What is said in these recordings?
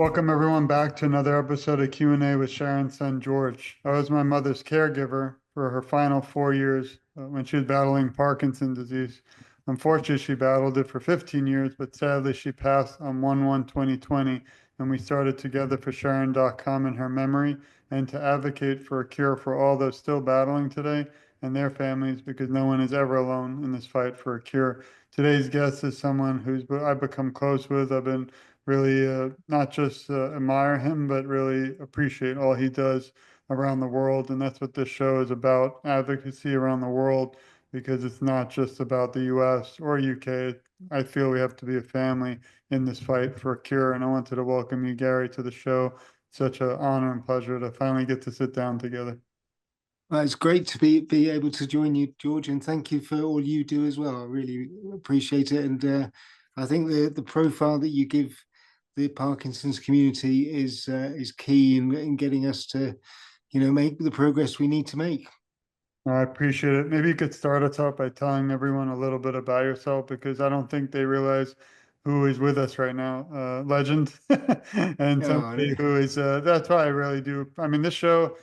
Welcome everyone back to another episode of Q&A with Sharon's son George. I was my mother's caregiver for her final 4 years when she was battling Parkinson's disease. Unfortunately, she battled it for 15 years, but sadly she passed on 1/1/2020, and we started Together for Sharon.com in her memory and to advocate for a cure for all those still battling today and their families, because no one is ever alone in this fight for a cure. Today's guest is someone I've become close with. I've been really not just admire him, but really appreciate all he does around the world. And that's what this show is about, advocacy around the world, because it's not just about the US or UK. I feel we have to be a family in this fight for a cure. And I wanted to welcome you, Gary, to the show. Such an honor and pleasure to finally get to sit down together. Well, it's great to be able to join you, George, and thank you for all you do as well. I really appreciate it, and I think the profile that you give the Parkinson's community is key in getting us to, make the progress we need to make. I appreciate it. Maybe you could start us out by telling everyone a little bit about yourself, because I don't think they realize who is with us right now. Legend and somebody Oh, who is, that's why I really do. I mean, this show,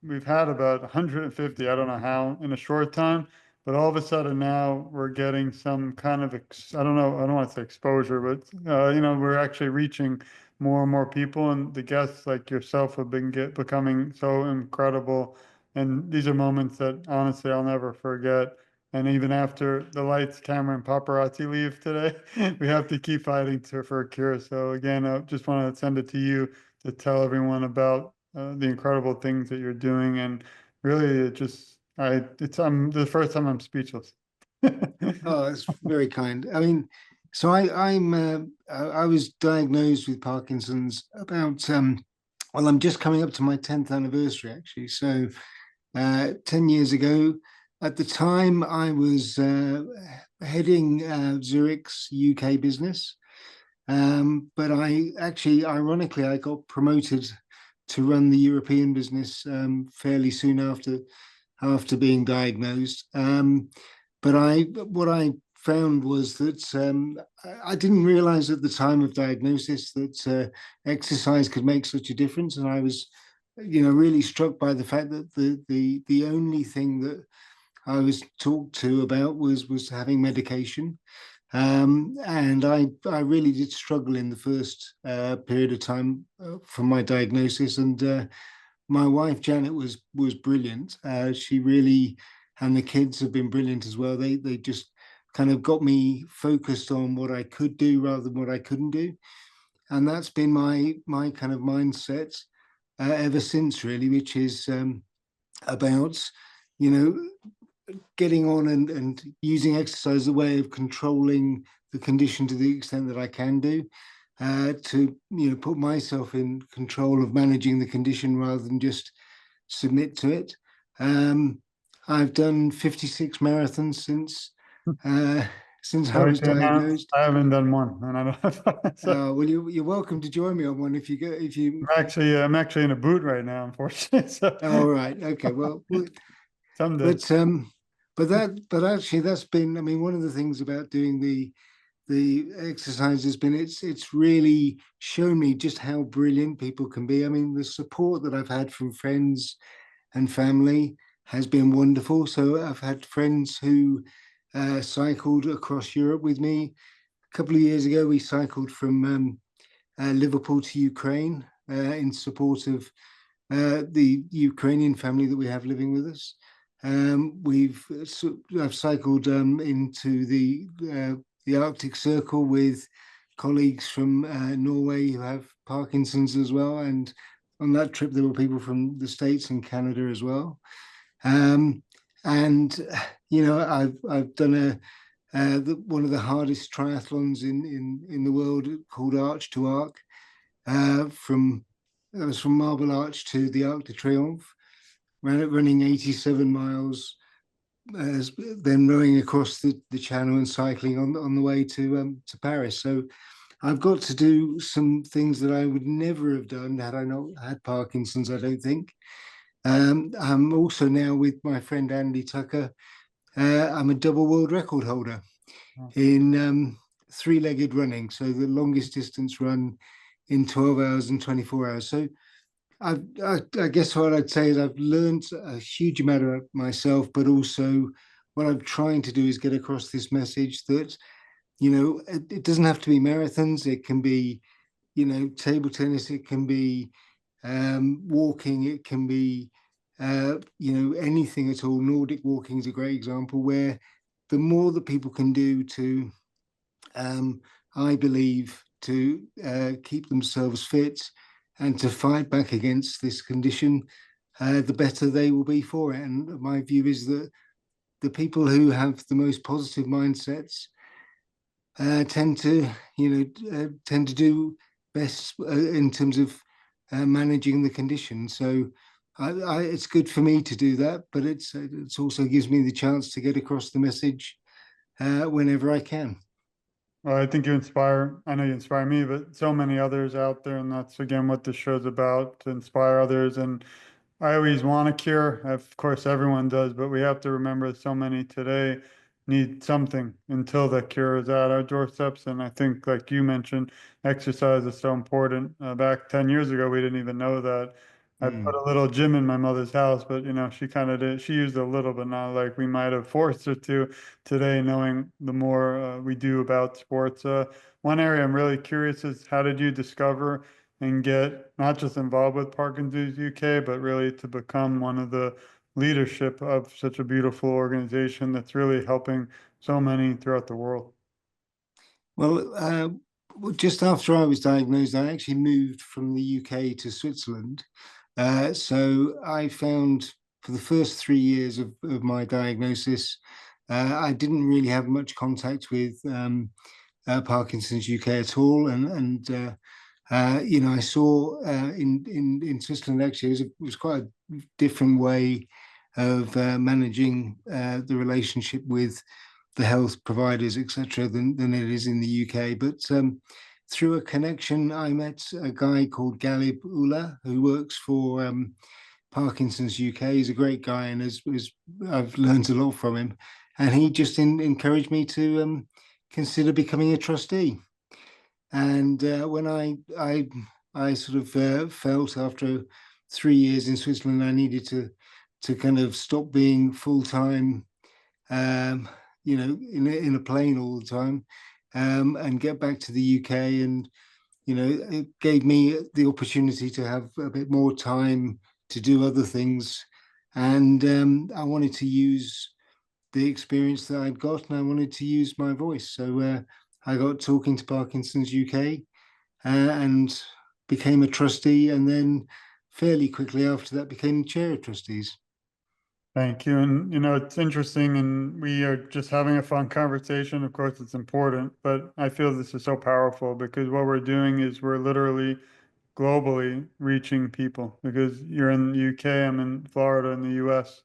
we've had about 150, I don't know how, in a short time, but all of a sudden now we're getting some kind of, I don't know, I don't want to say exposure, but, we're actually reaching more and more people. And the guests like yourself have been becoming so incredible. And these are moments that honestly I'll never forget. And even after the lights, camera, and paparazzi leave today, we have to keep fighting for a cure. So again, I just want to send it to you to tell everyone about the incredible things that you're doing. And really, I'm the first time I'm speechless. oh, that's very kind. I mean, so I was diagnosed with Parkinson's about well, I'm just coming up to my 10th anniversary actually. So 10 years ago. At the time, I was heading Zurich's UK business, but ironically, I got promoted to run the European business fairly soon after being diagnosed. But what I found was that I didn't realize at the time of diagnosis that exercise could make such a difference, and I was really struck by the fact that the only thing that I was talked to about was having medication, and I really did struggle in the first period of time from my diagnosis. And my wife Janet was brilliant. She really, and the kids have been brilliant as well. They just kind of got me focused on what I could do rather than what I couldn't do, and that's been my kind of mindset ever since, really, which is about getting on and using exercise as a way of controlling the condition to the extent that I can do, to put myself in control of managing the condition rather than just submit to it. I've done 56 marathons since I was diagnosed. I haven't done one, and I don't. So Well, you're welcome to join me on one if you go. If you, I'm actually in a boot right now, unfortunately. So all right, okay. Well, someday. but actually, that's been. I mean, one of the things about doing the exercise has been it's really shown me just how brilliant people can be. I mean, the support that I've had from friends and family has been wonderful. So I've had friends who cycled across Europe with me. A couple of years ago, we cycled from Liverpool to Ukraine in support of the Ukrainian family that we have living with us. I've cycled into the Arctic Circle with colleagues from Norway who have Parkinson's as well, and on that trip there were people from the States and Canada as well. And I've done one of the hardest triathlons in the world called Arch to Arc, from Marble Arch to the Arc de Triomphe, running 87 miles, then rowing across the channel and cycling on the way to Paris. So I've got to do some things that I would never have done had I not had Parkinson's, I don't think. I'm also now with my friend Andy Tucker. I'm a double world record holder in three-legged running. So the longest distance run in 12 hours and 24 hours. So I guess what I'd say is I've learned a huge amount about myself, but also what I'm trying to do is get across this message that, it doesn't have to be marathons. It can be, table tennis. It can be walking. It can be, anything at all. Nordic walking is a great example where the more that people can do to, I believe, to keep themselves fit and to fight back against this condition, the better they will be for it. And my view is that the people who have the most positive mindsets tend to, tend to do best in terms of managing the condition. So it's good for me to do that, but it's also gives me the chance to get across the message whenever I can. Well, I think you inspire, I know you inspire me, but so many others out there. And that's again what this show's about, to inspire others. And I always want a cure. Of course, everyone does, but we have to remember so many today need something until the cure is at our doorsteps. And I think, like you mentioned, exercise is so important. Back 10 years ago, we didn't even know that. I put Mm. a little gym in my mother's house, but she kind of did. She used a little, but not like we might have forced her to today, knowing the more we do about sports. One area I'm really curious is, how did you discover and get not just involved with Parkinson's UK, but really to become one of the leadership of such a beautiful organization that's really helping so many throughout the world? Well, just after I was diagnosed, I actually moved from the UK to Switzerland. So I found for the first 3 years of my diagnosis, I didn't really have much contact with Parkinson's UK at all, and I saw in Switzerland actually it was quite a different way of managing the relationship with the health providers, etc., than it is in the UK. But through a connection, I met a guy called Galib Ullah who works for Parkinson's UK. He's a great guy, and I've learned a lot from him. And he just encouraged me to consider becoming a trustee. And when I sort of felt after 3 years in Switzerland, I needed to kind of stop being full time, in a plane all the time, and get back to the UK. And it gave me the opportunity to have a bit more time to do other things. And I wanted to use the experience that I'd got, and I wanted to use my voice. So I got talking to Parkinson's UK and became a trustee, and then fairly quickly after that became chair of trustees. Thank you. And it's interesting, and we are just having a fun conversation. Of course, it's important, but I feel this is so powerful because what we're doing is we're literally globally reaching people, because you're in the UK, I'm in Florida in the US,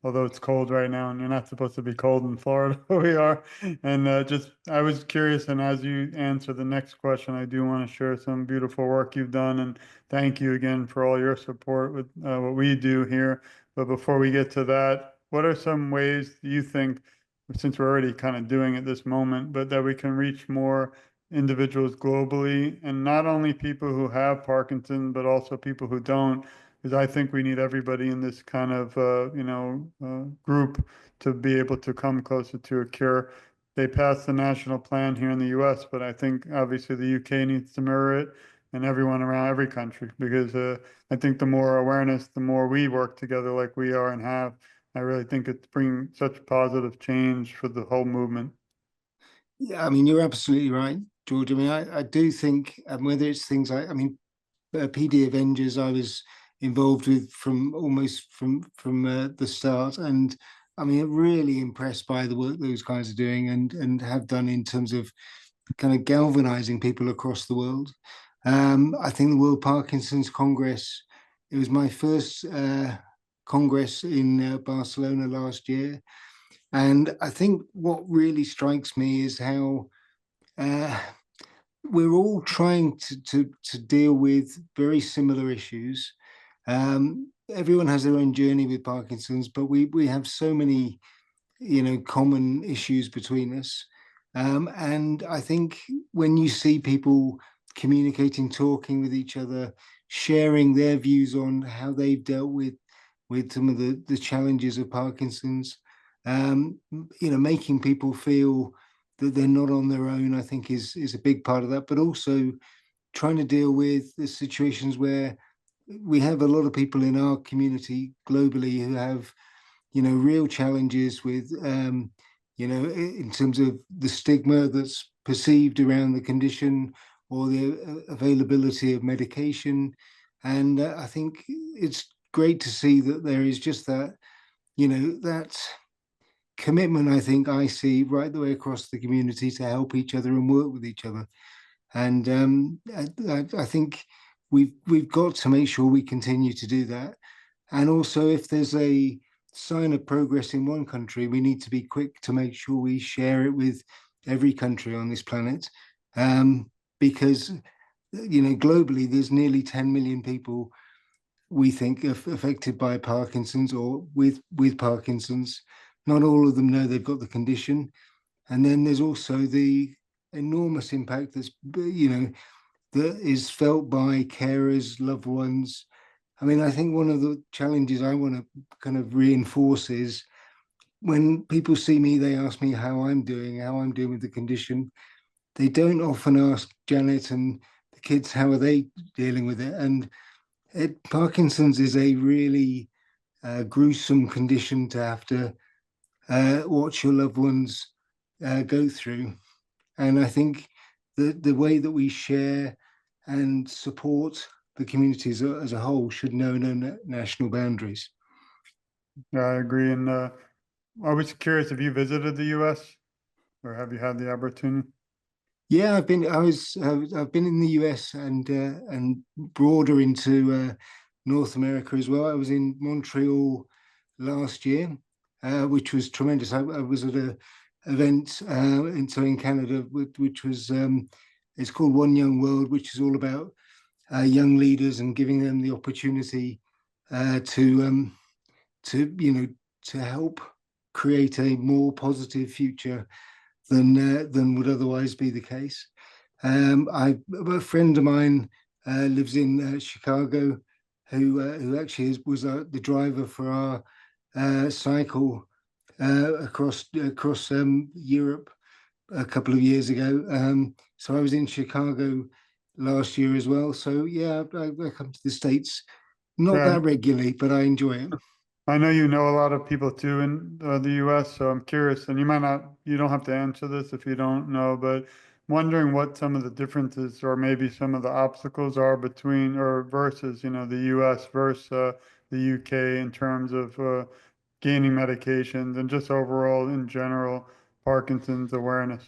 although it's cold right now and you're not supposed to be cold in Florida, but we are. And just, I was curious, and as you answer the next question, I do want to share some beautiful work you've done. And thank you again for all your support with what we do here. But before we get to that, what are some ways you think, since we're already kind of doing it this moment, but that we can reach more individuals globally, and not only people who have Parkinson, but also people who don't, because I think we need everybody in this kind of, group to be able to come closer to a cure. They passed the national plan here in the US, but I think obviously the UK needs to mirror it, and everyone around every country, because I think the more awareness, the more we work together like we are and have, I really think it's bringing such positive change for the whole movement. Yeah, I mean, you're absolutely right, George. I mean, I do think whether it's things like, I mean, PD Avengers, I was involved with from almost from the start, and I mean, really impressed by the work those guys are doing and have done in terms of kind of galvanizing people across the world. I think the World Parkinson's Congress, it was my first Congress in Barcelona last year. And I think what really strikes me is how uh, we're all trying to deal with very similar issues. Everyone has their own journey with Parkinson's, but we have so many common issues between us. And I think when you see people communicating, talking with each other, sharing their views on how they've dealt with some of the challenges of Parkinson's. Making people feel that they're not on their own, I think is a big part of that, but also trying to deal with the situations where we have a lot of people in our community globally who have, real challenges with, in terms of the stigma that's perceived around the condition or the availability of medication. And I think it's great to see that there is just that, that commitment, I think I see right the way across the community to help each other and work with each other. And I think we've got to make sure we continue to do that. And also, if there's a sign of progress in one country, we need to be quick to make sure we share it with every country on this planet, because globally there's nearly 10 million people we think affected by Parkinson's or with Parkinson's. Not all of them know they've got the condition, and then there's also the enormous impact that is felt by carers, loved ones. I mean, I think one of the challenges I want to kind of reinforce is when people see me, they ask me how I'm doing with the condition. They don't often ask Janet and the kids, how are they dealing with it? And Parkinson's is a really gruesome condition to have to watch your loved ones go through. And I think the way that we share and support the communities as a whole should know no national boundaries. Yeah, I agree. And I was curious if you visited the US or have you had the opportunity? Yeah, I've been in the US and broader into North America as well. I was in Montreal last year, which was tremendous. I was at a event in Canada, which was it's called One Young World, which is all about young leaders and giving them the opportunity to help create a more positive future than would otherwise be the case. A friend of mine lives in Chicago, who actually was the driver for our cycle across Europe a couple of years ago. So I was in Chicago last year as well. So yeah, I come to the States not Yeah, that regularly, but I enjoy it. I know you know a lot of people too in the US, so I'm curious, and you don't have to answer this if you don't know, but wondering what some of the differences or maybe some of the obstacles are between or versus, the US versus the UK in terms of gaining medications and just overall in general Parkinson's awareness.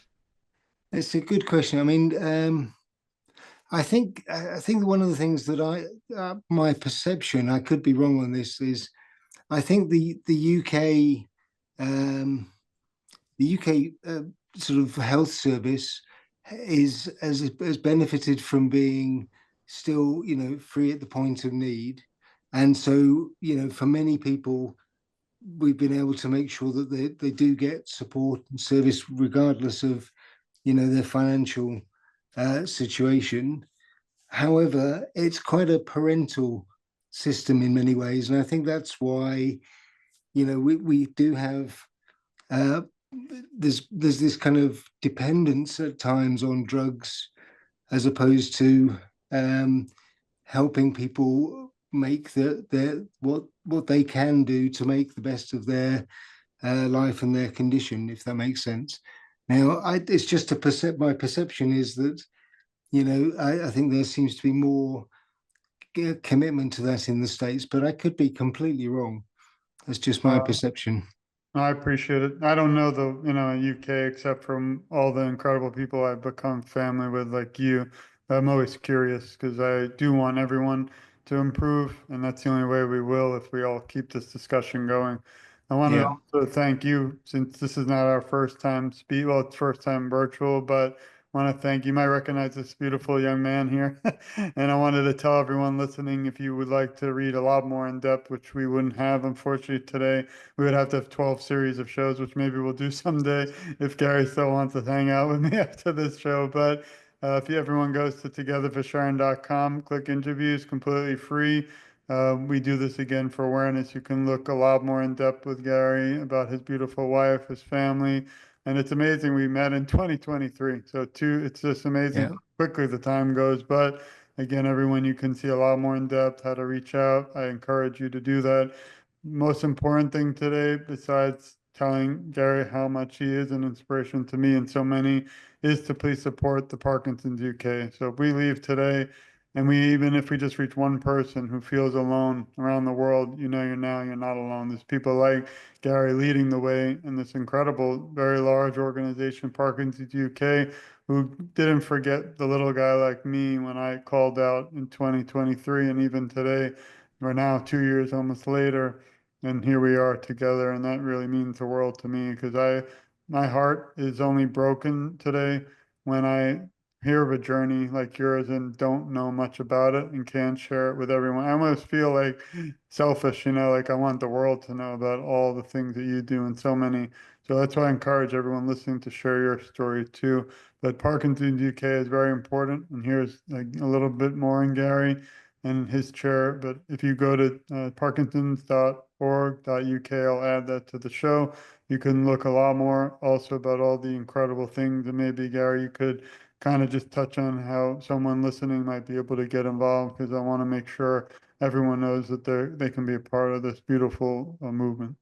It's a good question. I mean, I think one of the things that my perception, I could be wrong on this, is I think the UK sort of health service has benefited from being still free at the point of need, and so for many people we've been able to make sure that they do get support and service regardless of their financial situation. However, it's quite a parental system in many ways, and I think that's why we do have uh, there's this kind of dependence at times on drugs as opposed to um, helping people make their what they can do to make the best of their life and their condition, if that makes sense. Now, it's just my perception is that I think there seems to be more commitment to that in the States, but I could be completely wrong. That's just my Uh, perception. I appreciate it. I don't know the, UK except from all the incredible people I've become family with, like you. I'm always curious because I do want everyone to improve, and that's the only way we will if we all keep this discussion going. I wanted to Yeah. also thank you since this is not our first time speak, well, it's first time virtual, but I want to thank you. You might recognize this beautiful young man here. And I wanted to tell everyone listening if you would like to read a lot more in depth, which we wouldn't have, unfortunately, today we would have to have 12 series of shows, which maybe we'll do someday if Gary still wants to hang out with me after this show. But If everyone goes to togetherforsharon.com, click interviews, completely free. We do this again for awareness. You can look a lot more in depth with Gary about his beautiful wife, his family, and it's amazing. We met in 2023, so it's just amazing Yeah. how quickly the time goes. But again, everyone, you can see a lot more in depth how to reach out. I encourage you to do that. Most important thing today, besides telling Gary how much he is an inspiration to me and so many, is to please support the Parkinson's UK. So if we leave today, and even if we just reach one person who feels alone around the world, you're not alone. There's people like Gary leading the way in this incredible, very large organization, Parkinson's UK, who didn't forget the little guy like me when I called out in 2023. And even today, we're now 2 years almost later, and here we are together. And that really means the world to me because my heart is only broken today when I hear of a journey like yours and don't know much about it and can't share it with everyone. I almost feel like selfish, like I want the world to know about all the things that you do and so many. So that's why I encourage everyone listening to share your story too. But Parkinson's UK is very important. And here's like a little bit more in Gary and his chair. But if you go to parkinsons.org.uk, I'll add that to the show. You can look a lot more also about all the incredible things. And maybe, Gary, you could kind of just touch on how someone listening might be able to get involved because I want to make sure everyone knows that they can be a part of this beautiful movement.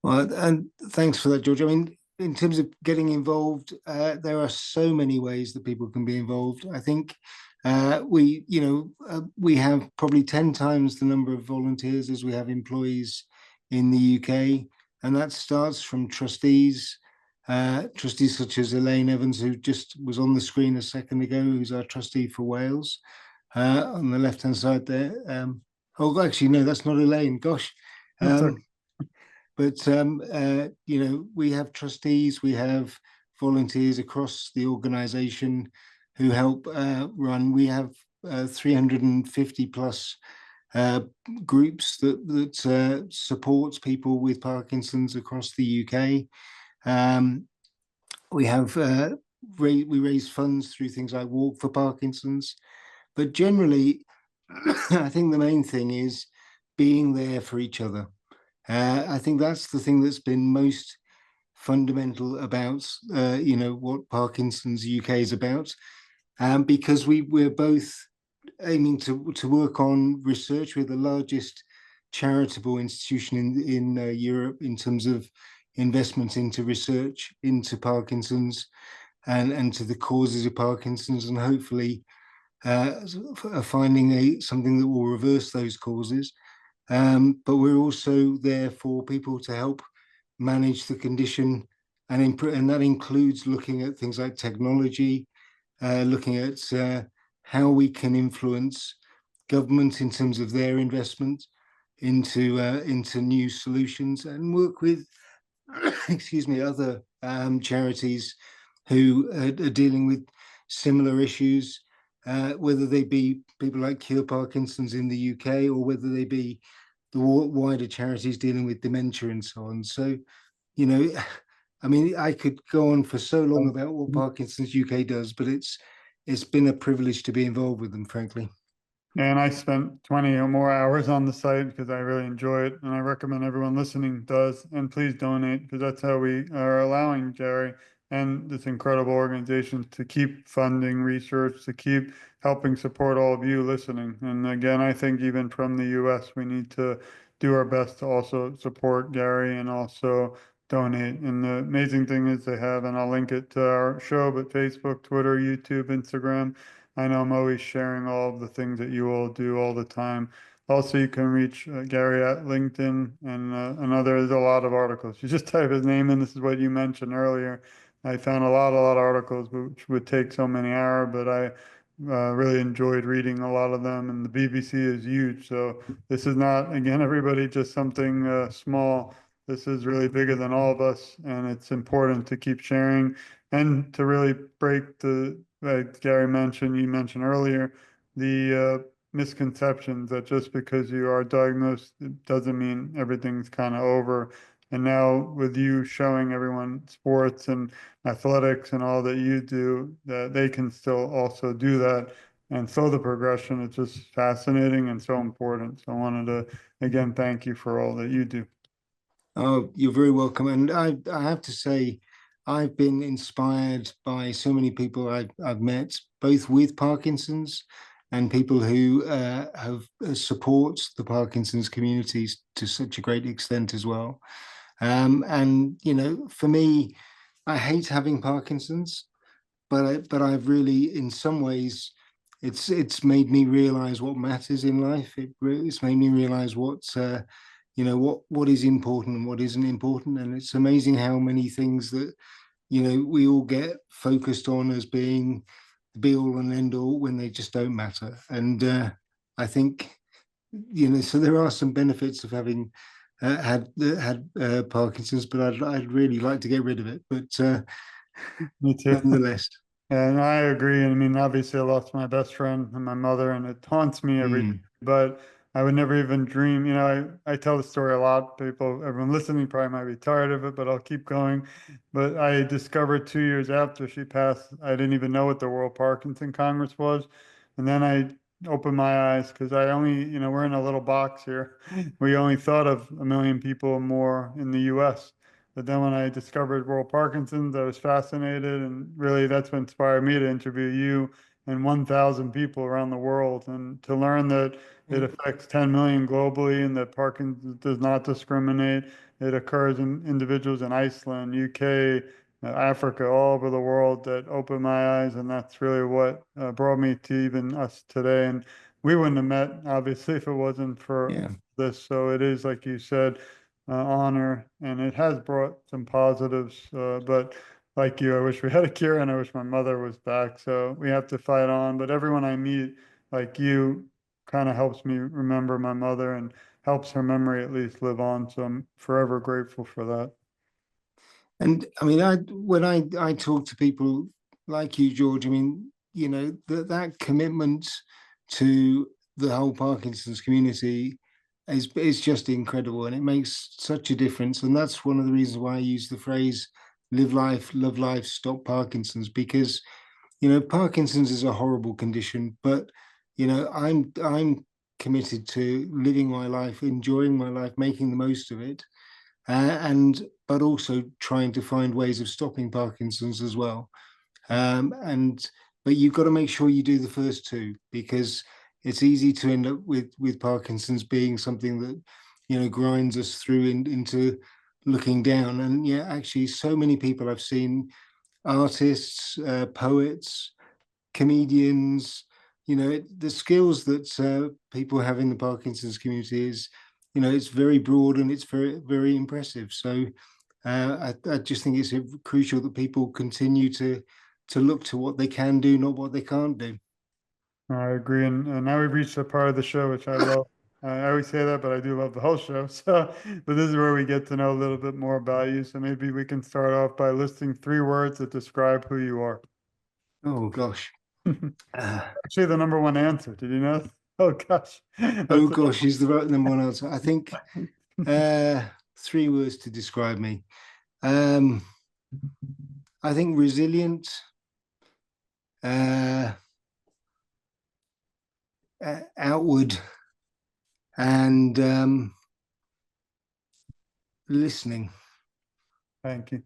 Well, and thanks for that, George. I mean, in terms of getting involved, there are so many ways that people can be involved. I think we have probably 10 times the number of volunteers as we have employees in the UK, and that starts from trustees, trustees such as Elaine Evans, who just was on the screen a second ago, who's our trustee for Wales, on the left-hand side there. Oh, actually, no, that's not Elaine. Gosh. That's okay. But we have trustees, we have volunteers across the organisation who help run. We have 350 plus groups that supports people with Parkinson's across the UK. We have we raise funds through things like Walk for Parkinson's, but generally, I think the main thing is being there for each other. I think that's the thing that's been most fundamental about what Parkinson's UK is about, because we're both aiming to work on research. We're the largest charitable institution in Europe in terms of investment into research into Parkinson's and to the causes of Parkinson's, and hopefully finding something that will reverse those causes. But we're also there for people to help manage the condition, and that includes looking at things like technology, looking at how we can influence government in terms of their investment into new solutions, and work with excuse me, other charities who are dealing with similar issues, whether they be people like Cure Parkinson's in the UK or whether they be the wider charities dealing with dementia and so on. So, you know, I mean, I could go on for so long about what Parkinson's UK does, but it's been a privilege to be involved with them, frankly. And I spent 20 or more hours on the site because I really enjoy it. And I recommend everyone listening does. And please donate because that's how we are allowing Jerry and this incredible organization to keep funding research, to keep helping support all of you listening. And again, I think even from the US, we need to do our best to also support Gary and also donate. And the amazing thing is they have, and I'll link it to our show, but Facebook, Twitter, YouTube, Instagram. I know I'm always sharing all of the things that you all do all the time. Also, you can reach Gary at LinkedIn and there's a lot of articles. You just type his name in. This is what you mentioned earlier. I found a lot of articles which would take so many hours, but I really enjoyed reading a lot of them. And the BBC is huge. So this is not, again, everybody, just something small. This is really bigger than all of us. And it's important to keep sharing and to really break like Gary mentioned, you mentioned earlier, the misconceptions that just because you are diagnosed, it doesn't mean everything's kind of over. And now with you showing everyone sports and athletics and all that you do, that they can still also do that. And so the progression is just fascinating and so important. So I wanted to, again, thank you for all that you do. Oh, you're very welcome. And I have to say, I've been inspired by so many people I've met, both with Parkinson's and people who have support the Parkinson's communities to such a great extent as well. And you know, for me, I hate having Parkinson's, but I've really, in some ways, it's made me realize what matters in life. It's made me realize what's you know what is important and what isn't important, and it's amazing how many things that you know we all get focused on as being the be all and end all when they just don't matter. And I think you know so there are some benefits of having had Parkinson's, but I'd really like to get rid of it. But Me too. nonetheless, And I agree. And I mean, obviously, I lost my best friend and my mother, and it haunts me every day. mm, But I would never even dream. I tell the story a lot. People, everyone listening probably might be tired of it, but I'll keep going. But I discovered 2 years after she passed, I didn't even know what the World Parkinson Congress was. And then I opened my eyes because I only, we're in a little box here. We only thought of a million people or more in the US. But then when I discovered World Parkinson's, I was fascinated, and really that's what inspired me to interview you and 1,000 people around the world, and to learn that it affects 10 million globally and that Parkinson's does not discriminate. It occurs in individuals in Iceland, UK, Africa, all over the world. That opened my eyes, and that's really what brought me to even us today. And we wouldn't have met, obviously, if it wasn't for yeah. this. So it is, like you said, honor, and it has brought some positives. But like you, I wish we had a cure, and I wish my mother was back. So we have to fight on. But everyone I meet, like you, kind of helps me remember my mother and helps her memory at least live on. So I'm forever grateful for that. And I mean, I talk to people like you, George, I mean, you know, that commitment to the whole Parkinson's community is just incredible, and it makes such a difference. And that's one of the reasons why I use the phrase "live life, love life, stop Parkinson's," because you know, Parkinson's is a horrible condition, but you know, I'm committed to living my life, enjoying my life, making the most of it, and but also trying to find ways of stopping Parkinson's as well. And but you've got to make sure you do the first two, because it's easy to end up with Parkinson's being something that you know grinds us through into looking down. And yeah, actually, so many people I've seen, artists, poets, comedians, you know, the skills that people have in the Parkinson's community is, you know, it's very broad and it's very, very impressive. So I just think it's crucial that people continue to look to what they can do, not what they can't do. I agree. And now we've reached a part of the show, which I love. I always say that, but I do love the whole show. So, but this is where we get to know a little bit more about you. So maybe we can start off by listing 3 words that describe who you are. Oh gosh. Uh, Actually, the number one answer. Did you know? Oh gosh, oh that's gosh, is the right number one answer. I think uh, 3 words to describe me. Um, I think resilient, uh, outward, and listening. thank you.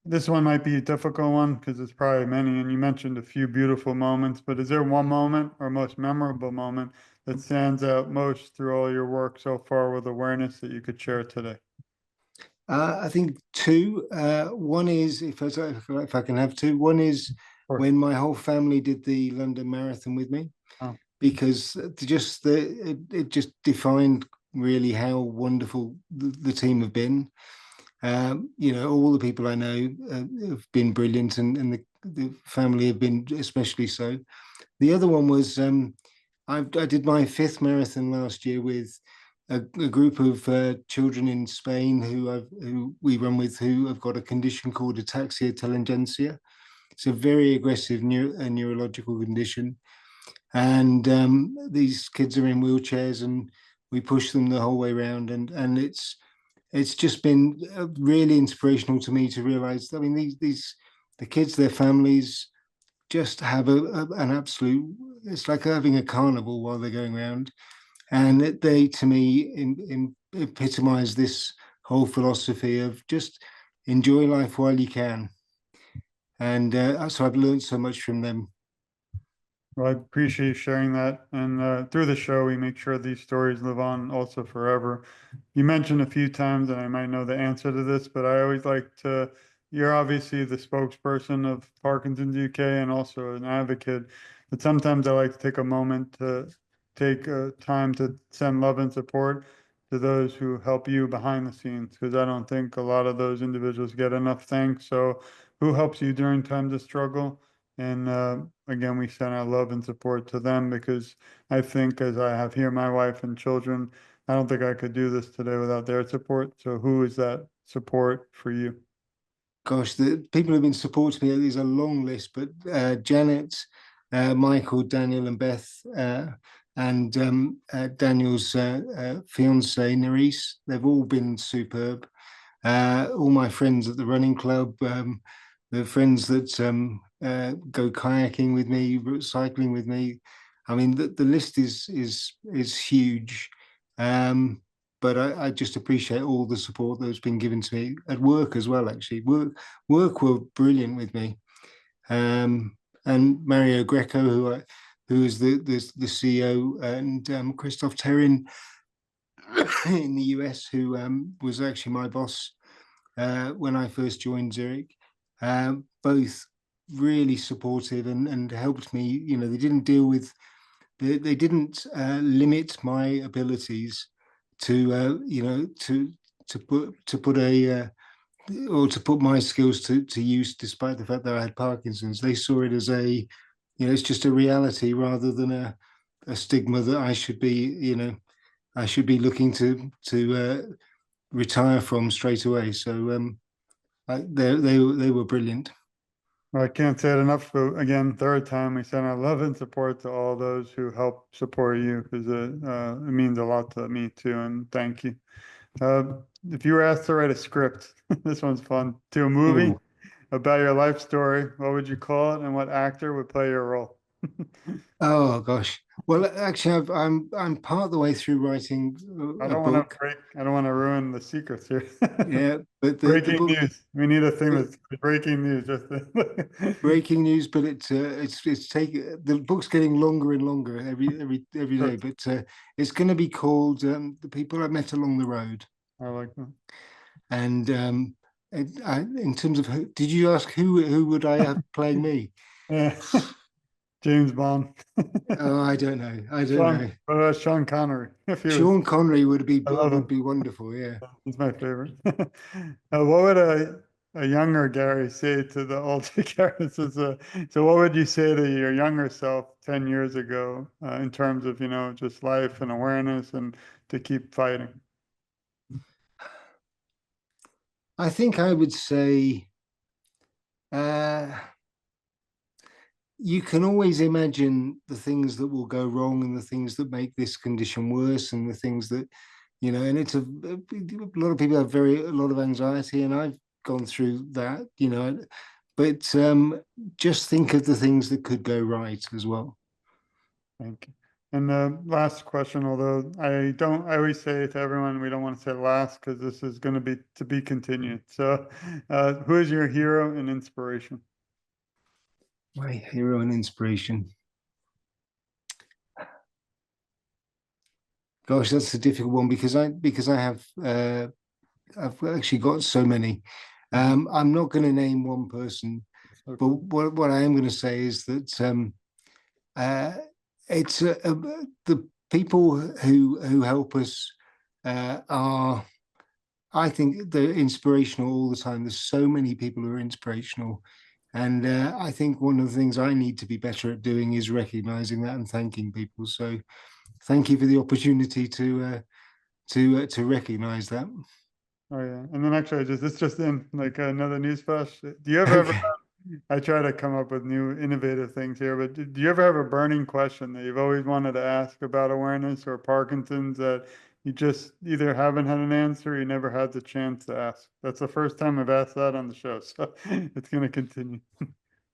This one might be a difficult one because it's probably many, and you mentioned a few beautiful moments, but is there one moment or most memorable moment that stands out most through all your work so far with awareness that you could share today? I think two. One is if I can have two. One is Of course. when my whole family did the London Marathon with me, Oh, because it just defined really how wonderful the team have been. You know, all the people I know have been brilliant, and the family have been especially so. The other one was I did my fifth marathon last year with a group of children in Spain who we run with, who have got a condition called ataxia telangiectasia. It's a very aggressive neurological condition, and these kids are in wheelchairs, and we push them the whole way around, and it's just been really inspirational to me to realize. I mean, these the kids, their families just have an absolute. It's like having a carnival while they're going around, and they, to me, epitomize this whole philosophy of just enjoy life while you can. And so I've learned so much from them. Well, I appreciate you sharing that. And through the show, we make sure these stories live on also forever. You mentioned a few times, and I might know the answer to this, but I always like to, you're obviously the spokesperson of Parkinson's UK and also an advocate. But sometimes I like to take a moment to take time to send love and support to those who help you behind the scenes, because I don't think a lot of those individuals get enough thanks. So, who helps you during times of struggle? And again, we send our love and support to them because I think, as I have here my wife and children, I don't think I could do this today without their support. So, who is that support for you? Gosh, the people who've been supporting me, there's a long list, but Janet, Michael, Daniel, and Beth, and Daniel's fiance, Nerys, they've all been superb. All my friends at the running club, the friends that go kayaking with me, cycling with me. I mean, the list is huge. Um, but I just appreciate all the support that's been given to me at work as well. Actually, work were brilliant with me. And Mario Greco, who is the CEO, and Christoph Terrin in the US, who was actually my boss when I first joined Zurich. Both really supportive and helped me. You know, they didn't deal with, they didn't limit my abilities to, to put a or to put my skills to use, despite the fact that I had Parkinson's. They saw it as it's just a reality rather than a stigma that I should be, I should be looking to retire from straight away. So they were brilliant. Well, I can't say it enough, but again, third time we send our love and support to all those who help support you because it means a lot to me too. And thank you. Uh, if you were asked to write a script, this one's fun, to a movie Ooh. about your life story, what would you call it and what actor would play your role? Oh gosh. Well, actually, I'm part of the way through writing I a don't want to book. break, I don't want to ruin the secrets here. Yeah, but the Breaking book, news. We need a thing uh, that's breaking news. Just breaking news, but it's taking, the book's getting longer and longer every day. But it's going to be called "The People I Met Along the Road." I like that. And in terms of did you ask who would I have playing me? Yeah. James Bond. Oh, I don't know. I don't Sean, know. what about Sean Connery? If he was, Sean Connery I love would him. be wonderful. Yeah. He's my favorite. What would a younger Gary say to the older Gary? So what would you say to your younger self 10 years ago in terms of, just life and awareness and to keep fighting? I think I would say uh, you can always imagine the things that will go wrong and the things that make this condition worse and the things that, and a lot of people have a lot of anxiety, and I've gone through that, but just think of the things that could go right as well. Thank you. And the last question, although I always say to everyone, we don't want to say last because this is going to be continued. So, who is your hero and inspiration? My hero and inspiration. Gosh, that's a difficult one because I have I've actually got so many. Mhm. I'm not going to name one person, but Okay. what I am going to say is that uh, it's the people who help us are, I think, they're inspirational all the time. There's so many people who are inspirational, and I think one of the things I need to be better at doing is recognizing that and thanking people. So thank you for the opportunity to recognize that. Oh yeah. And then actually, it's just in like another news flash. Do you ever Okay. I try to come up with new innovative things here, but do you ever have a burning question that you've always wanted to ask about awareness or Parkinson's that You just either haven't had an answer or you never had the chance to ask. That's the first time I've asked that on the show, so it's going to continue.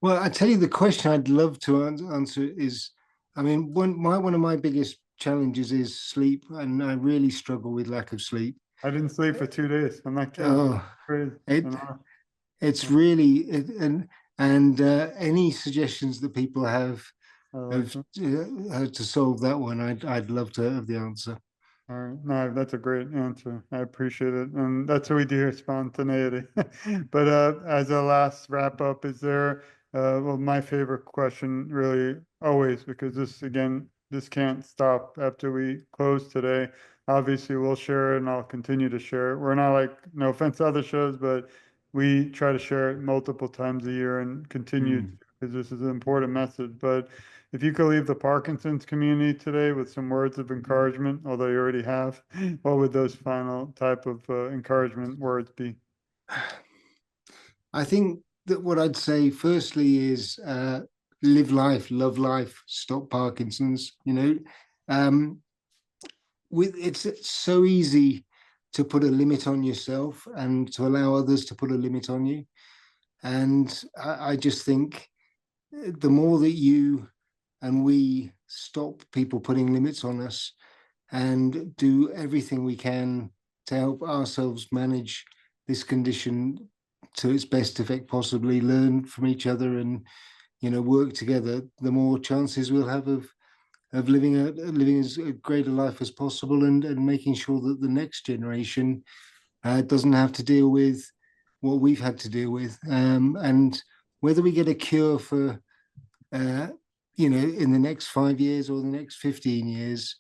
Well, I tell you, the question I'd love to answer is, I mean, one of my biggest challenges is sleep, and I really struggle with lack of sleep. I didn't sleep for 2 days. I'm not kidding. Oh, Crazy. it And, it's really and any suggestions that people have I like of that. how to solve that one, I'd love to have the answer. All right. No, that's a great answer. I appreciate it. And that's what we do here, spontaneity. But as a last wrap up, is there, well, my favorite question really always, because this, again, this can't stop after we close today. Obviously, we'll share it and I'll continue to share it. We're not like, no offense to other shows, but we try to share it multiple times a year and continue Mm. because this is an important message. But if you could leave the Parkinson's community today with some words of encouragement, although you already have, what would those final type of encouragement words be? I think that what I'd say firstly is live life, love life, stop Parkinson's. Um, with it's so easy to put a limit on yourself and to allow others to put a limit on you. And I just think the more that you and we stop people putting limits on us and do everything we can to help ourselves manage this condition to its best effect possibly, learn from each other and work together, the more chances we'll have of living as great a life as possible, and making sure that the next generation doesn't have to deal with what we've had to deal with. And whether we get a cure for uh, in the next 5 years or the next 15 years,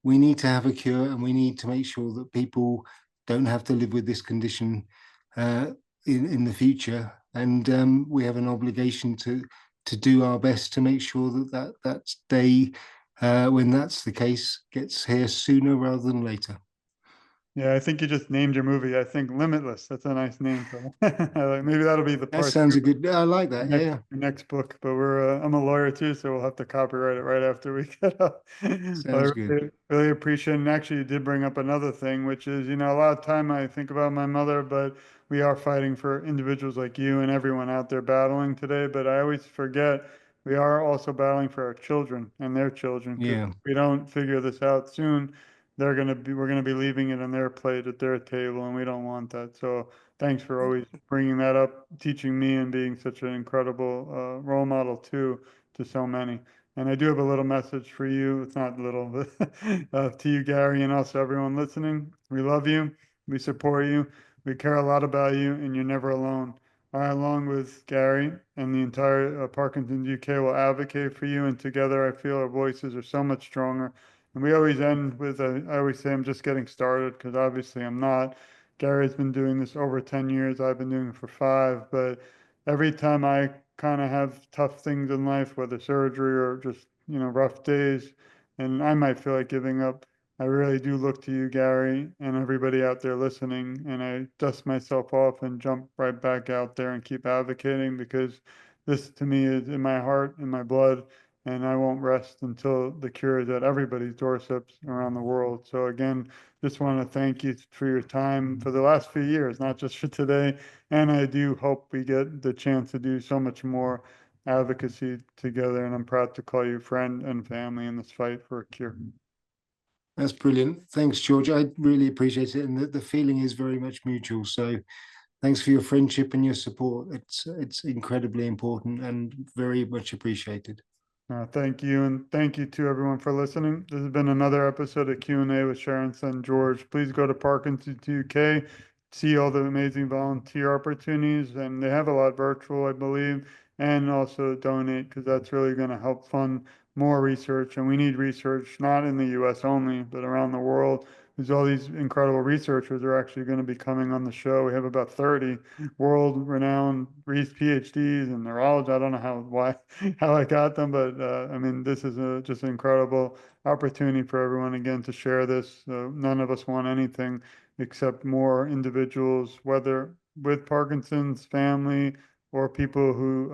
we need to have a cure, and we need to make sure that people don't have to live with this condition in the future. And we have an obligation to do our best to make sure that day, when that's the case, gets here sooner rather than later. Yeah, I think you just named your movie. I think Limitless. That's a nice name for it. Maybe that'll be the That part sounds two. a good. I like that. Next Yeah, next book, but we're I'm a lawyer too, so we'll have to copyright it right after we get up. But I sounds good. really appreciate it. And actually you did bring up another thing, which is, a lot of time I think about my mother, but we are fighting for individuals like you and everyone out there battling today. But I always forget we are also battling for our children and their children, because Yeah, if we don't figure this out soon, we're gonna be leaving it on their plate at their table, and we don't want that. So thanks for always bringing that up, teaching me, and being such an incredible role model too to so many. And I do have a little message for you. It's not little, but to you, Gary, and also everyone listening. We love you. We support you. We care a lot about you, and you're never alone. I, along with Gary and the entire Parkinson's UK, will advocate for you. And together, I feel our voices are so much stronger. And we always end with, I always say, I'm just getting started, because obviously I'm not. Gary's been doing this over 10 years. I've been doing it for 5. But every time I kind of have tough things in life, whether surgery or just, rough days, and I might feel like giving up, I really do look to you, Gary, and everybody out there listening. And I dust myself off and jump right back out there and keep advocating, because this to me is in my heart, in my blood, and I won't rest until the cure is at everybody's doorsteps around the world. So again, just want to thank you for your time for the last few years, not just for today. And I do hope we get the chance to do so much more advocacy together. And I'm proud to call you friend and family in this fight for a cure. that's brilliant. Thanks, George. I really appreciate it, and the feeling is very much mutual. So thanks for your friendship and your support. It's incredibly important and very much appreciated. Thank you, and thank you to everyone for listening. This has been another episode of Q&A with Sharon's son George. Please go to Parkinson's UK, see all the amazing volunteer opportunities, and they have a lot virtual, I believe, and also donate, because that's really going to help fund more research. And we need research not in the US only, but around the world. There's all these incredible researchers are actually going to be coming on the show. We have about 30 world-renowned PhDs in neurology. I don't know how I got them, but I mean, this is just an incredible opportunity for everyone again to share this. None of us want anything except more individuals, whether with Parkinson's, family, or people who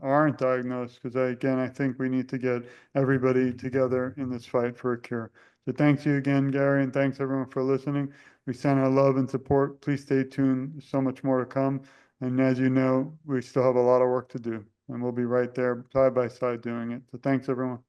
aren't diagnosed. Because again, I think we need to get everybody together in this fight for a cure. So thanks you again, Gary, and thanks everyone for listening. We send our love and support. Please stay tuned. There's so much more to come. And as you know, we still have a lot of work to do, and we'll be right there side by side doing it. So thanks, everyone.